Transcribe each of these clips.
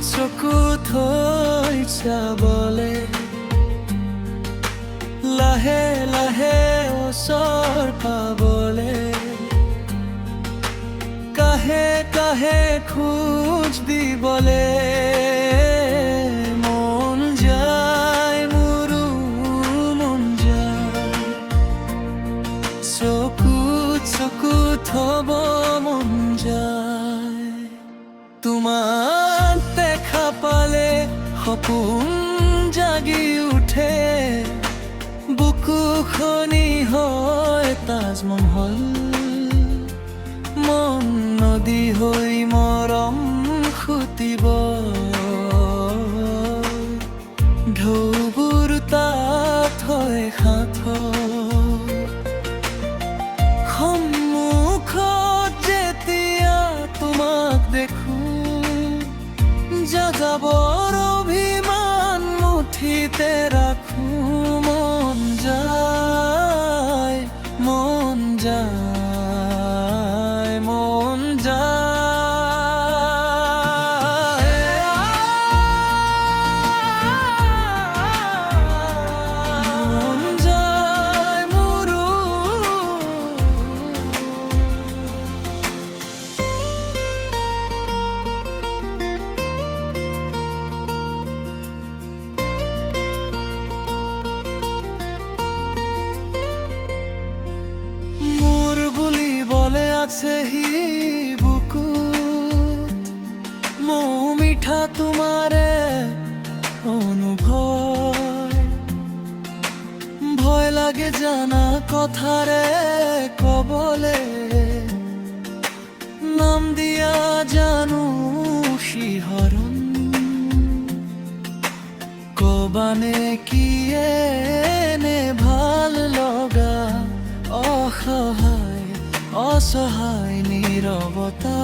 চকু থৈ চাবলে লাহে লাহে ওচৰ পাবলে কাহে কাহে খোজ দিবলে মন যায় মোৰো মন যায় চকু থব মন যায় তোমাক দেখা পালে সপোন জাগি উঠে বুকুখনি হয় তাজমহল মন নদী হৈ মৰম খুটিব ঢৌবোৰ তাত হয় সাঁথৰ সন্মুখত যেতিয়া তোমাক দেখো যাযাবৰ অভিমান মুঠিতে ৰাখো মন যায় মন যায় মন যায় মন যায় মোৰো মোৰ বুলিবলে আছে হি বুকুত মৌ মিঠা তোমাৰে অনুভৱ ভয় লাগে জানা কথাৰে কবলে নাম দিয়া জানো শিহৰণ কবানে কি এনে ভাল লগা অসহায় অসহায় নীৰৱতা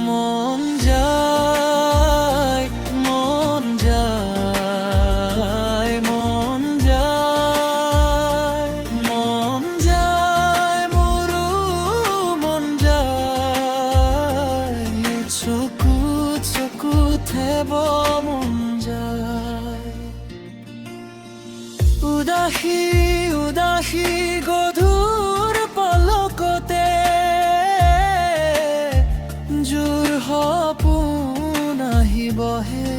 মন যায় মন যায় মন যায় মন যায় মোৰো মন যায় চকু থেব মন যায় উদাসী উদাসী গধুৰ পলকতে জোৰ সপোন আহিবহে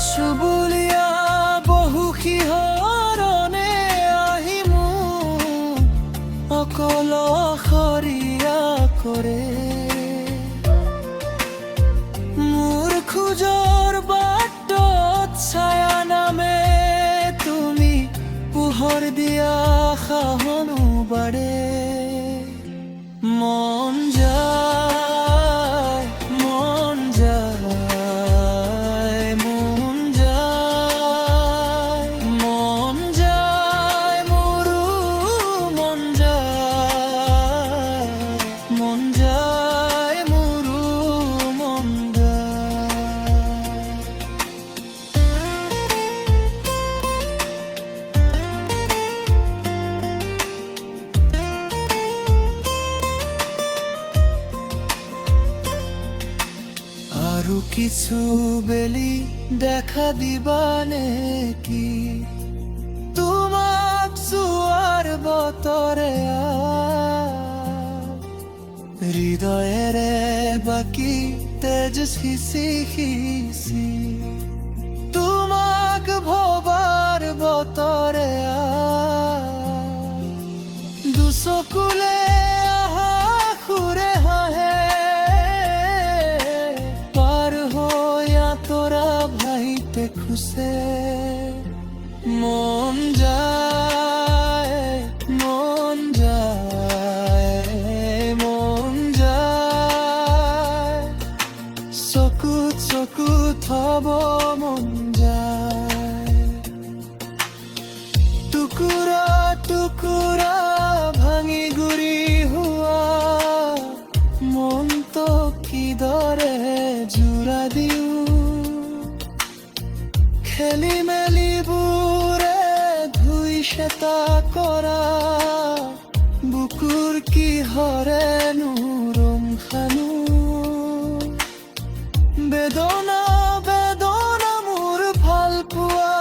চুবুলীয়া বহু শিহৰণে আহি মোক অকলশৰীয়া কৰে মোৰ খোজৰ বাটত ছায়া নামে তুমি পোহৰ দিয়া শাহনো বাৰে মন যায় মন যায় মন যায় মন যায় মোৰো মন যায় মন যায় মোৰো মন যায় আৰু কিছু বেলি দেখা দিবানে কি তোমাক চোৱাৰ বতৰে হৃদয়েৰে বাকী তেজ সিঁচি সিঁচি তোমাক ভবাৰ বতৰে দুচকুলে আহা সুৰে হাঁহে তোরা ভাইতে খুশে মন যায় মন যায় মন যায় চকু থব মন যায় টুকুৰা টুকুৰা ভাঙি গুৰি হোৱা মনটো কিদৰে জোৰা দিওঁ খেলি মেলিবোৰে ধুই চেতা কৰা বুকুৰ কিহৰেনো ৰং খানো বেদনা বেদনা মোৰ ভাল পোৱা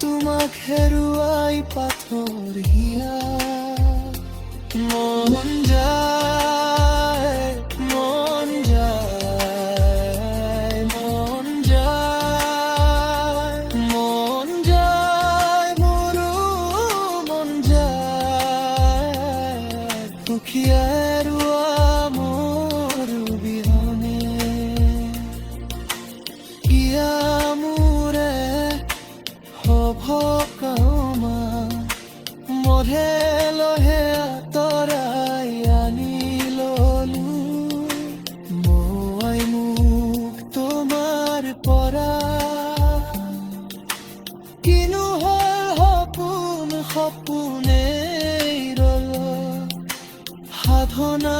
তোমাক হেৰুৱাই পাথৰ হিয়া মন যায় মন যায় মন যায় মন যায় মোৰো মন যায় দুখীয়া মোৰ বিহনে ইয়া মোৰে সভকামা মধে লহে আঁতৰাই আনি ললো মই মোক তোমাৰ পৰা কিনো হ'ল সপোন সপোনেই ৰল সাধনা